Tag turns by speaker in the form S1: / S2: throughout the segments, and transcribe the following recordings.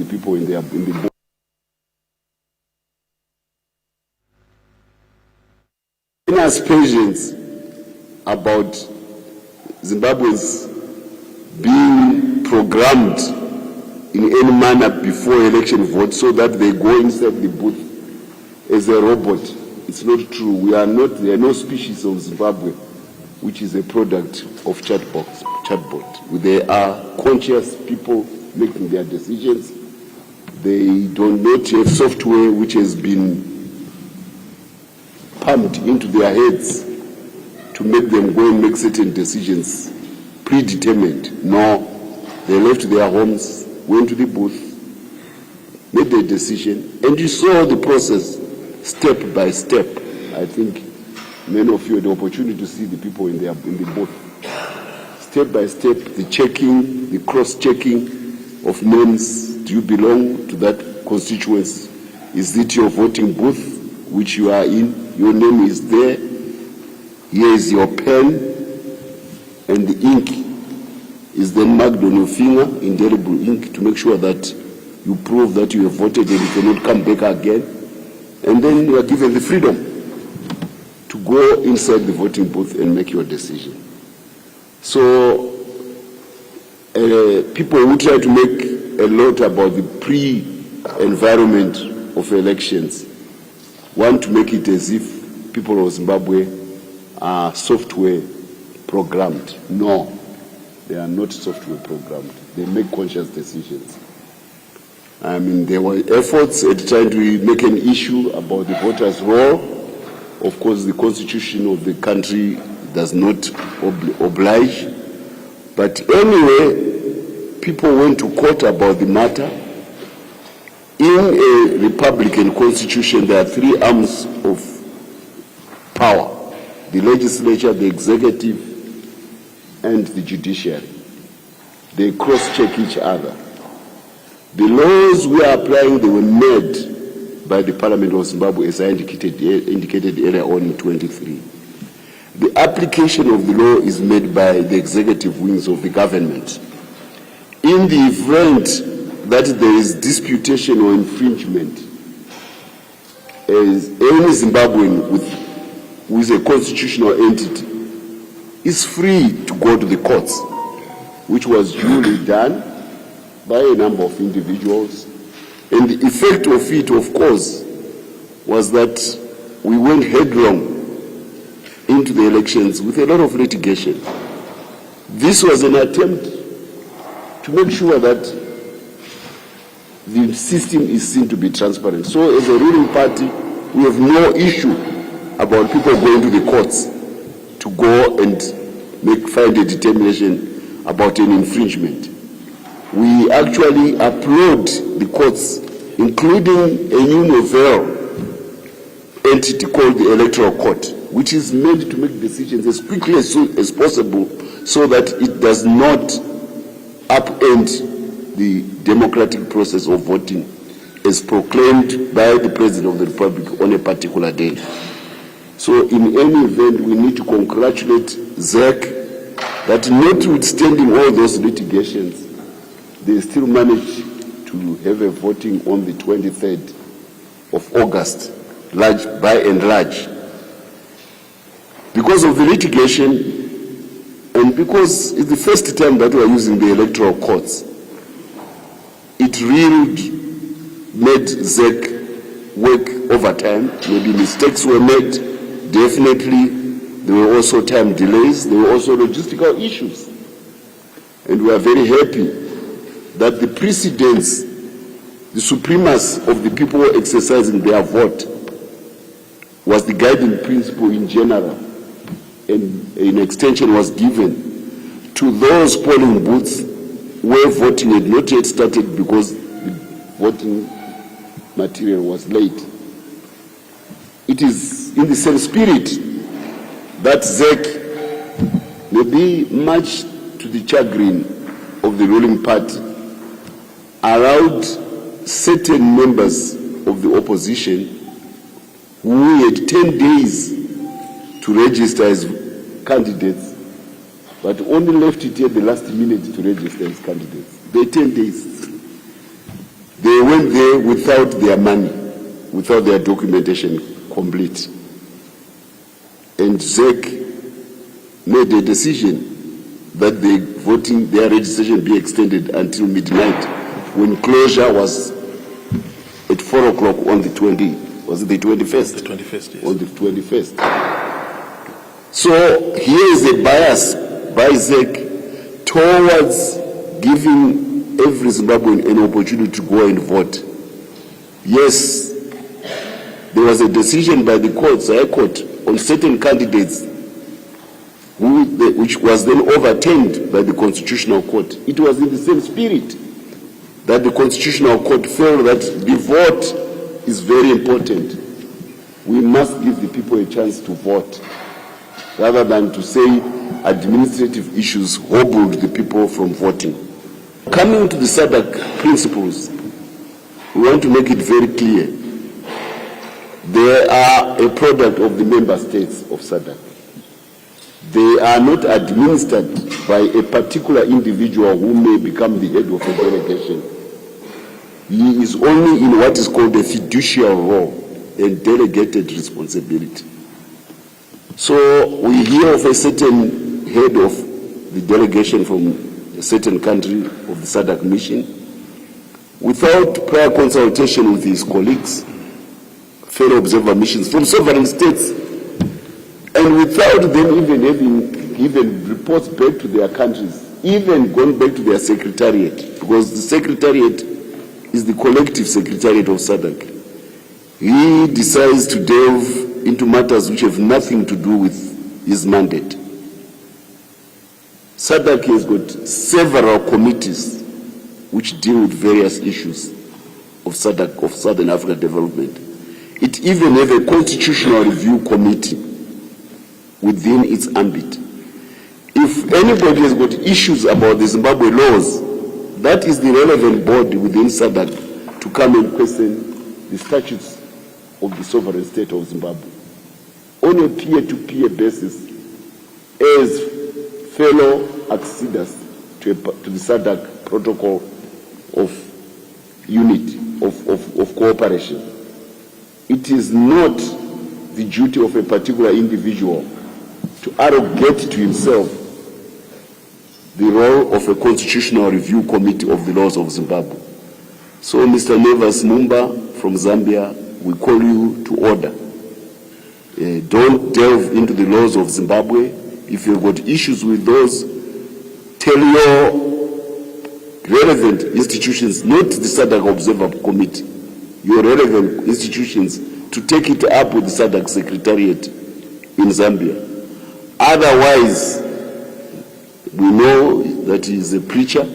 S1: the people in the board. In aspersions about Zimbabweans being programmed in any manner before election vote so that they go inside the booth as a robot. It's not true. We are not, there are no species of Zimbabwe which is a product of chatbot. They are conscious people making their decisions. They do not have software which has been pumped into their heads to make them go and make certain decisions predetermined. No, they left their homes, went to the booth, made their decision, and you saw the process step by step. I think many of you had the opportunity to see the people in the booth. Step by step, the checking, the cross-checking of names. Do you belong to that constituency? Is it your voting booth which you are in? Your name is there. Here is your pen, and the ink is then marked on your finger, indelible ink, to make sure that you prove that you have voted and you cannot come back again. And then you are given the freedom to go inside the voting booth and make your decision. So people who try to make a lot about the pre-environment of elections want to make it as if people of Zimbabwe are software programmed. No, they are not software programmed. They make conscious decisions. I mean, there were efforts at trying to make an issue about the voters' roll. Of course, the constitution of the country does not oblige. But anyway, people went to court about the matter. In a Republican constitution, there are three arms of power: the legislature, the executive, and the judiciary. They cross-check each other. The laws we are applying, they were made by the Parliament of Zimbabwe, as I indicated earlier on in 23. The application of the law is made by the executive wings of the government. In the event that there is disputation or infringement, as any Zimbabwean who is a constitutional entity is free to go to the courts, which was duly done by a number of individuals. And the effect of it, of course, was that we went headlong into the elections with a lot of litigation. This was an attempt to make sure that the system is seen to be transparent. So as a ruling party, we have no issue about people going to the courts to go and find a determination about an infringement. We actually applaud the courts, including a new novel entity called the Electoral Court, which is meant to make decisions as quickly as possible so that it does not upend the democratic process of voting as proclaimed by the President of the Republic on a particular day. So in any event, we need to congratulate ZEC that notwithstanding all those litigations, they still managed to have a voting on the 23rd of August, by and large. Because of the litigation, and because it's the first time that we are using the electoral courts, it really made ZEC work overtime. Maybe mistakes were made, definitely. There were also time delays, there were also logistical issues. And we are very happy that the precedence, the supremacy of the people exercising their vote was the guiding principle in general, and an extension was given to those polling booths where voting had not yet started because the voting material was late. It is in the same spirit that ZEC, maybe much to the chagrin of the ruling party, allowed certain members of the opposition who had 10 days to register as candidates, but only left it at the last minute to register as candidates. They 10 days. They went there without their money, without their documentation complete. And ZEC made a decision that their registration be extended until midnight, when closure was at 4 o'clock on the 21st? The 21st, yes. On the 21st. So here is a bias by ZEC towards giving every Zimbabwean an opportunity to go and vote. Yes, there was a decision by the courts, High Court, on certain candidates which was then overturned by the Constitutional Court. It was in the same spirit that the Constitutional Court felt that the vote is very important. We must give the people a chance to vote, rather than to say administrative issues hobbled the people from voting. Coming to the SADC principles, we want to make it very clear. They are a product of the member states of SADC. They are not administered by a particular individual who may become the head of a delegation. He is only in what is called a fiduciary role and delegated responsibility. So we hear of a certain head of the delegation from a certain country of the SADC mission, without prior consultation with his colleagues, fellow observer missions from sovereign states, and without them even having given reports back to their countries, even going back to their secretariat, because the secretariat is the collective secretariat of SADC. He decides to delve into matters which have nothing to do with his mandate. SADC has got several committees which deal with various issues of SADC, of Southern Africa development. It even has a constitutional review committee within its ambit. If anybody has got issues about the Zimbabwe laws, that is the relevant body within SADC to come and question the statutes of the sovereign state of Zimbabwe on a peer-to-peer basis as fellow acceders to the SADC protocol of unity, of cooperation. It is not the duty of a particular individual to arrogate to himself the role of a constitutional review committee of the laws of Zimbabwe. So, Mr. Nevas Mumba from Zambia, we call you to order. Don't delve into the laws of Zimbabwe. If you've got issues with those, tell your relevant institutions, not the SADC Observer Committee, your relevant institutions, to take it up with the SADC Secretariat in Zambia. Otherwise, we know that he is a preacher.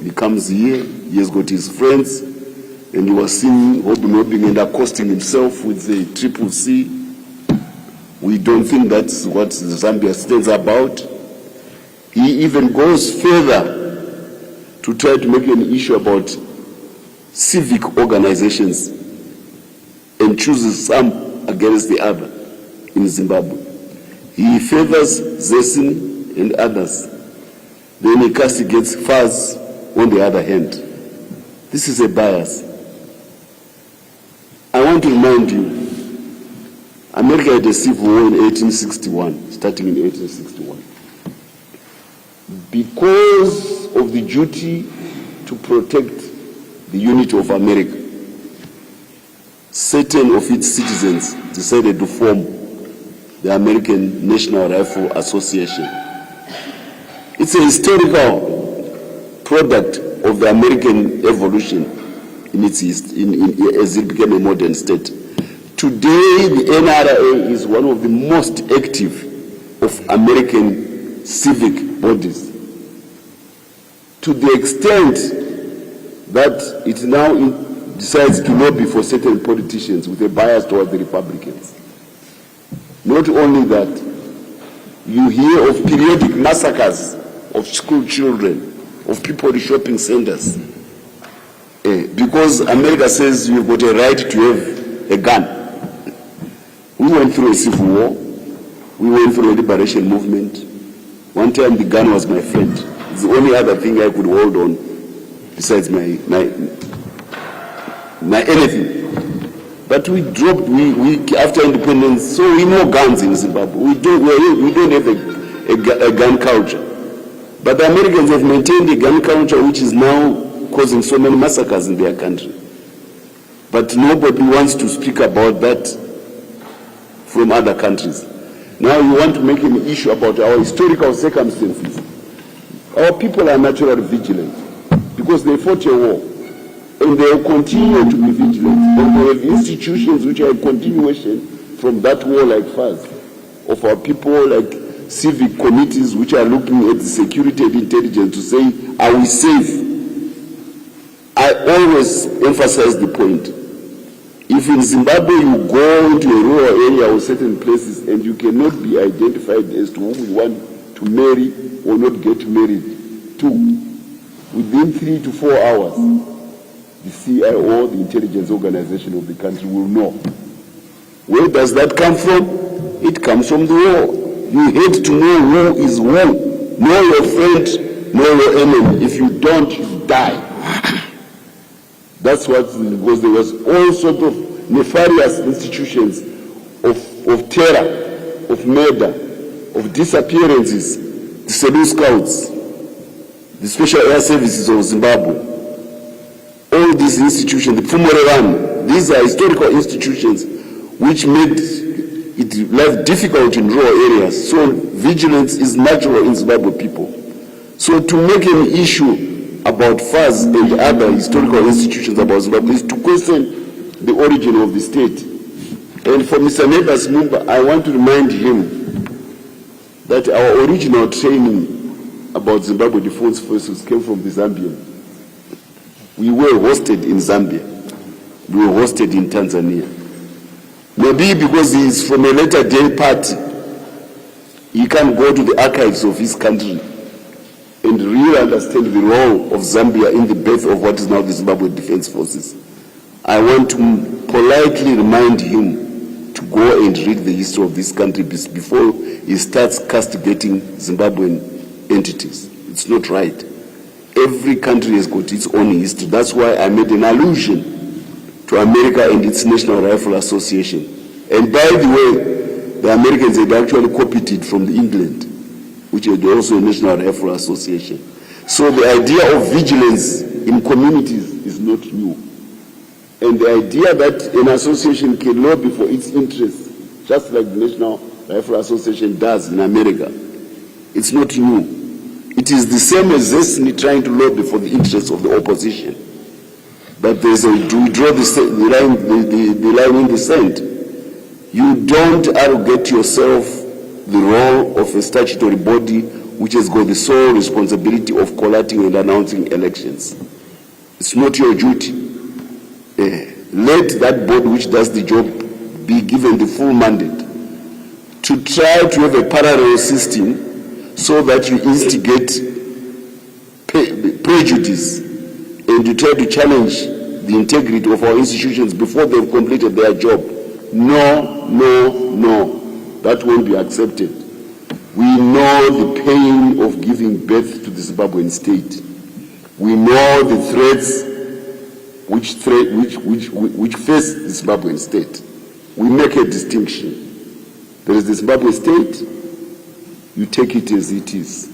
S1: He comes here, he has got his friends, and he was seen hobbing and accosting himself with the CCC. We don't think that's what Zambia stands about. He even goes further to try to make an issue about civic organizations and chooses some against the other in Zimbabwe. He favors Zesin and others. Then he castigates FAS on the other hand. This is a bias. I want to remind you, America had a civil war in 1861, starting in 1861. Because of the duty to protect the unity of America, certain of its citizens decided to form the American National Rifle Association. It's a historical product of the American evolution as it became a modern state. Today, the NRA is one of the most active of American civic bodies, to the extent that it now decides to lobby for certain politicians with a bias towards the Republicans. Not only that, you hear of periodic massacres of school children, of people in shopping centers, because America says you've got a right to have a gun. We went through a civil war. We went through a liberation movement. One time the gun was my friend. It's the only other thing I could hold on besides my anything. But we dropped, after independence, so we no guns in Zimbabwe. We don't have a gun culture. But the Americans have maintained a gun culture which is now causing so many massacres in their country. But nobody wants to speak about that from other countries. Now you want to make an issue about our historical circumstances. Our people are naturally vigilant because they fought a war. And they will continue to be vigilant. And we have institutions which are a continuation from that war, like FAS, of our people, like civic committees which are looking at the security and intelligence to say, are we safe? I always emphasize the point. If in Zimbabwe you go into a rural area or certain places and you cannot be identified as to whom you want to marry or not get married to, within 3 to 4 hours, the CIO, the intelligence organization of the country, will know. Where does that come from? It comes from the war. You hate to know who is who. Know your friend, know your enemy. If you don't, you die. That's what, because there was all sorts of nefarious institutions of terror, of murder, of disappearances, the Zanu Scouts, the Special Air Services of Zimbabwe. All these institutions, the Fumorevan, these are historical institutions which made it life difficult in rural areas. So vigilance is natural in Zimbabwe people. So to make an issue about FAS and other historical institutions about Zimbabwe is to question the origin of the state. And for Mr. Nebas Mumba, I want to remind him that our original training about Zimbabwe Defense Forces came from the Zambian. We were hosted in Zambia. We were hosted in Tanzania. Maybe because he is from a later day party, he can go to the archives of his country and really understand the role of Zambia in the birth of what is now the Zimbabwe Defense Forces. I want to politely remind him to go and read the history of this country before he starts castigating Zimbabwean entities. It's not right. Every country has got its own history. That's why I made an allusion to America and its National Rifle Association. And by the way, the Americans had actually copied it from England, which had also a National Rifle Association. So the idea of vigilance in communities is not new. And the idea that an association can lobby for its interests, just like the National Rifle Association does in America, it's not new. It is the same as Zesni trying to lobby for the interests of the opposition. But there's we draw the line in the sand. You don't arrogate yourself the role of a statutory body which has got the sole responsibility of collating and announcing elections. It's not your duty. Let that body which does the job be given the full mandate to try to have a parallel system so that you instigate prejudice and you try to challenge the integrity of our institutions before they've completed their job. No, no, no. That won't be accepted. We know the pain of giving birth to the Zimbabwean state. We know the threats which face the Zimbabwean state. We make a distinction. There is the Zimbabwe state. You take it as it is.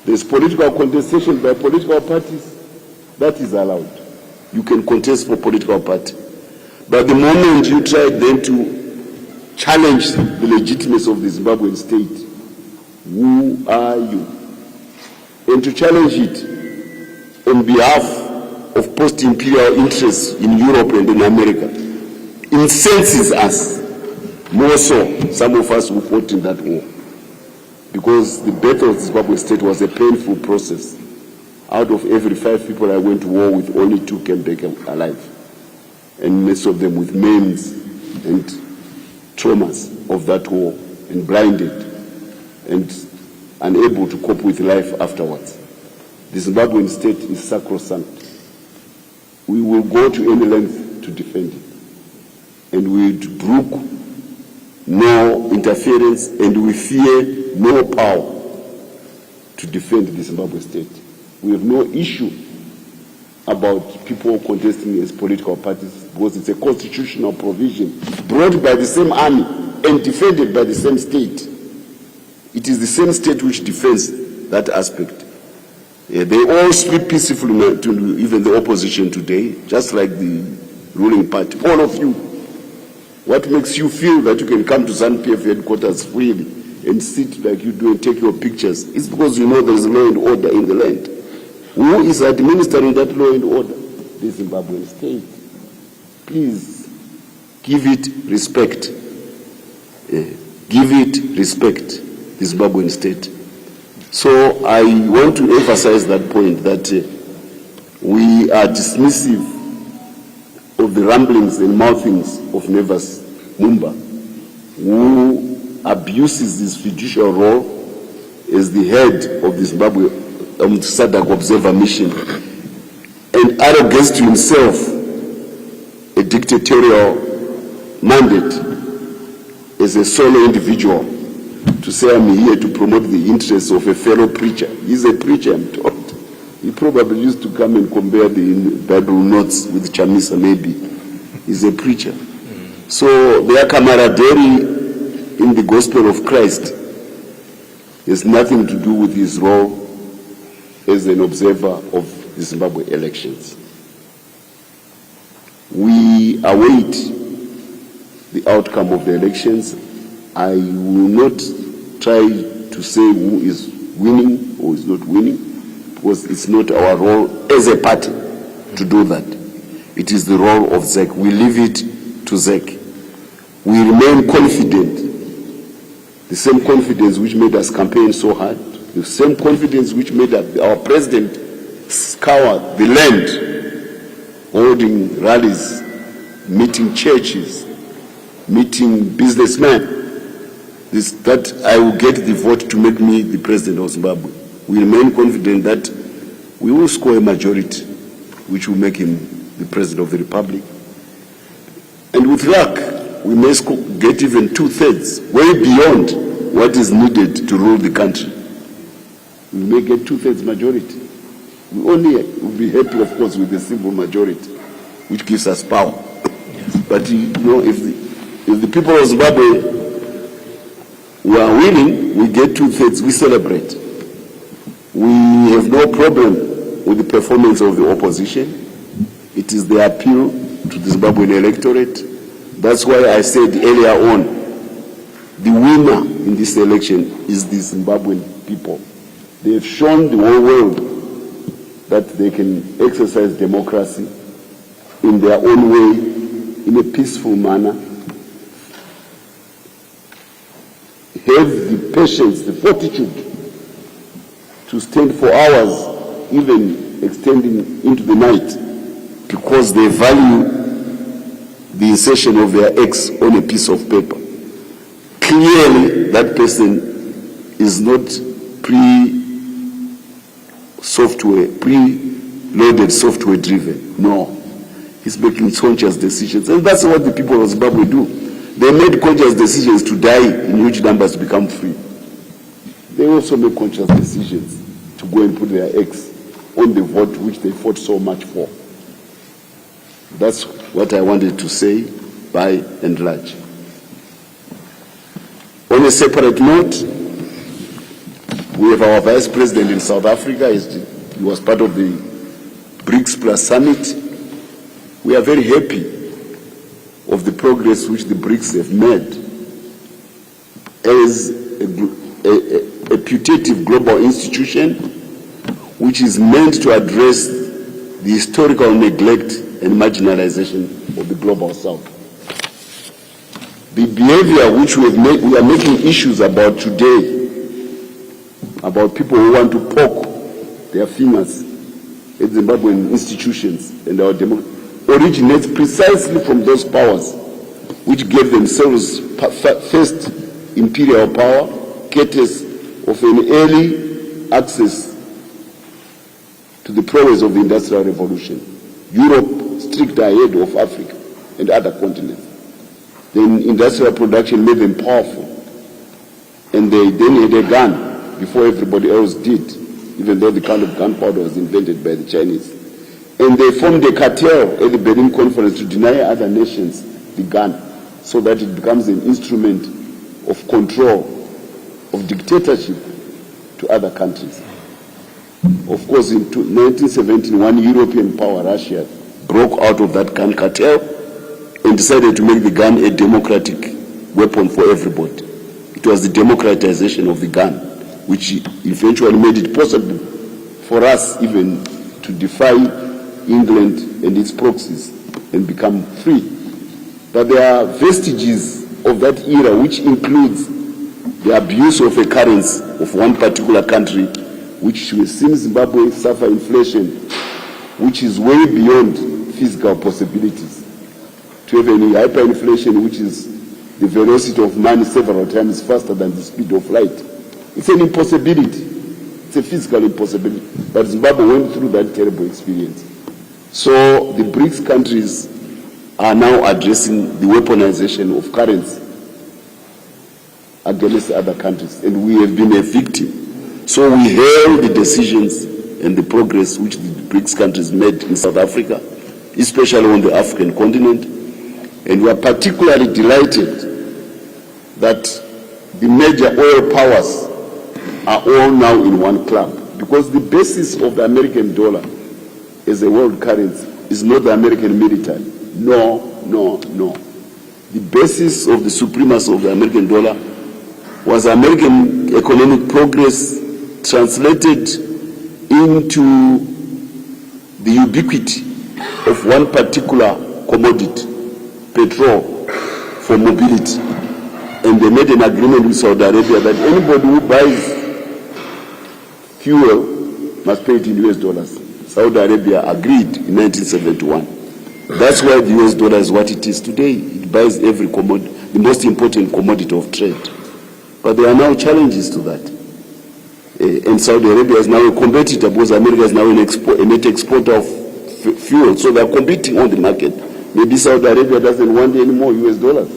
S1: There's political contestation by political parties. That is allowed. You can contest for political party. But the moment you try then to challenge the legitimacy of the Zimbabwean state, who are you? And to challenge it on behalf of post-imperial interests in Europe and in America incenses us, more so some of us who fought in that war. Because the birth of the Zimbabwe state was a painful process. Out of every 5 people I went to war with, only 2 came back alive. And most of them with maims and traumas of that war, and blinded and unable to cope with life afterwards. The Zimbabwean state is sacrosanct. We will go to any length to defend it. And we will brook no interference, and we fear no power to defend the Zimbabwe state. We have no issue about people contesting as political parties, because it's a constitutional provision brought by the same army and defended by the same state. It is the same state which defends that aspect. They all speak peacefully to even the opposition today, just like the ruling party. All of you. What makes you feel that you can come to ZANU-PF headquarters freely and sit like you do and take your pictures? It's because you know there is law and order in the land. Who is administering that law and order? The Zimbabwean state. Please give it respect. Give it respect, the Zimbabwean state. So I want to emphasize that point, that we are dismissive of the ramblings and mouthings of Nevas Mumba, who abuses his fiduciary role as the head of the Zimbabwe SADC Observer Mission and arrogates to himself a dictatorial mandate as a solo individual to say, I'm here to promote the interests of a fellow preacher. He's a preacher, I'm told. He probably used to come and compare the Bible notes with Chamisa, maybe. He's a preacher. So their camaraderie in the gospel of Christ has nothing to do with his role as an observer of the Zimbabwe elections. We await the outcome of the elections. I will not try to say who is winning or is not winning, because it's not our role as a party to do that. It is the role of ZEC. We leave it to ZEC. We remain confident, the same confidence which made us campaign so hard, the same confidence which made our president scour the land, holding rallies, meeting churches, meeting businessmen, that I will get the vote to make me the president of Zimbabwe. We remain confident that we will score a majority which will make him the president of the republic. And with luck, we may get even 2/3, way beyond what is needed to rule the country. We may get 2/3 majority. We only will be happy, of course, with a simple majority, which gives us power. Yes. But you know, if the people of Zimbabwe were winning, we get 2/3, we celebrate. We have no problem with the performance of the opposition. It is the appeal to the Zimbabwean electorate. That's why I said earlier on, the winner in this election is the Zimbabwean people. They have shown the whole world that they can exercise democracy in their own way, in a peaceful manner. Have the patience, the fortitude to stand for hours, even extending into the night, because they value the insertion of their X on a piece of paper. Clearly, that person is not pre-loaded software driven. No. He's making conscious decisions. And that's what the people of Zimbabwe do. They made conscious decisions to die in huge numbers to become free. They also make conscious decisions to go and put their X on the vote which they fought so much for. That's what I wanted to say by and large. On a separate note, we have our Vice President in South Africa. He was part of the BRICS Plus Summit. We are very happy of the progress which the BRICS have made as a putative global institution which is meant to address the historical neglect and marginalization of the global south. The behavior which we are making issues about today, about people who want to poke their fingers at Zimbabwean institutions and our democracy, originates precisely from those powers which gave themselves first imperial power, courtesy of an early access to the prowess of the Industrial Revolution. Europe strict ahead of Africa and other continents. Then industrial production made them powerful. And they then had a gun before everybody else did, even though the kind of gunpowder was invented by the Chinese. And they formed a cartel at the Berlin Conference to deny other nations the gun, so that it becomes an instrument of control, of dictatorship to other countries. Of course, in 1917, one European power, Russia, broke out of that gun cartel and decided to make the gun a democratic weapon for everybody. It was the democratization of the gun which eventually made it possible for us even to defy England and its proxies and become free. But there are vestiges of that era which includes the abuse of a currency of one particular country, which we've seen Zimbabwe suffer inflation, which is way beyond physical possibilities. To have any hyperinflation, which is the velocity of money several times faster than the speed of light. It's an impossibility. It's a physical impossibility. But Zimbabwe went through that terrible experience. So the BRICS countries are now addressing the weaponization of currency against other countries, and we have been a victim. So we hail the decisions and the progress which the BRICS countries made in South Africa, especially on the African continent, and we are particularly delighted that the major oil powers are all now in one club, because the basis of the American dollar as a world currency is not the American military. No. The basis of the supremacy of the American dollar was American economic progress translated into the ubiquity of one particular commodity, petrol, for mobility. And they made an agreement with Saudi Arabia that anybody who buys fuel must pay it in US dollars. Saudi Arabia agreed in 1971. That's why the US dollar is what it is today. It buys every commodity, the most important commodity of trade. But there are now challenges to that. And Saudi Arabia is now a competitor because America is now a net exporter of fuel. So they are competing on the market. Maybe Saudi Arabia doesn't want any more US dollars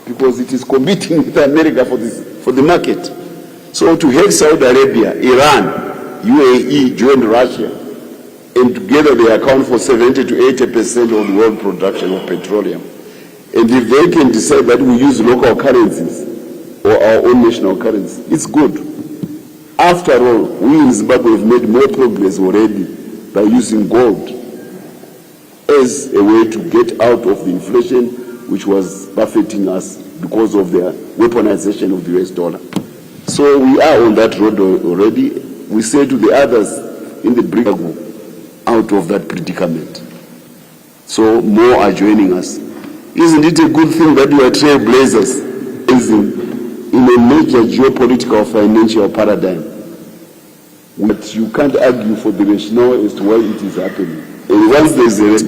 S1: because it is competing with America for the market. So to have Saudi Arabia, Iran, UAE join Russia, and together they account for 70 to 80% of the world production of petroleum. And if they can decide that we use local currencies or our own national currency, it's good. After all, we in Zimbabwe have made more progress already by using gold as a way to get out of the inflation which was buffeting us because of the weaponization of the US dollar. So we are on that road already. We say to the others in the BRICS group, out of that predicament. So more are joining us. Isn't it a good thing that we are trailblazers in a major geopolitical financial paradigm? But you can't argue for the rationale as to why it is happening. And once there's a bias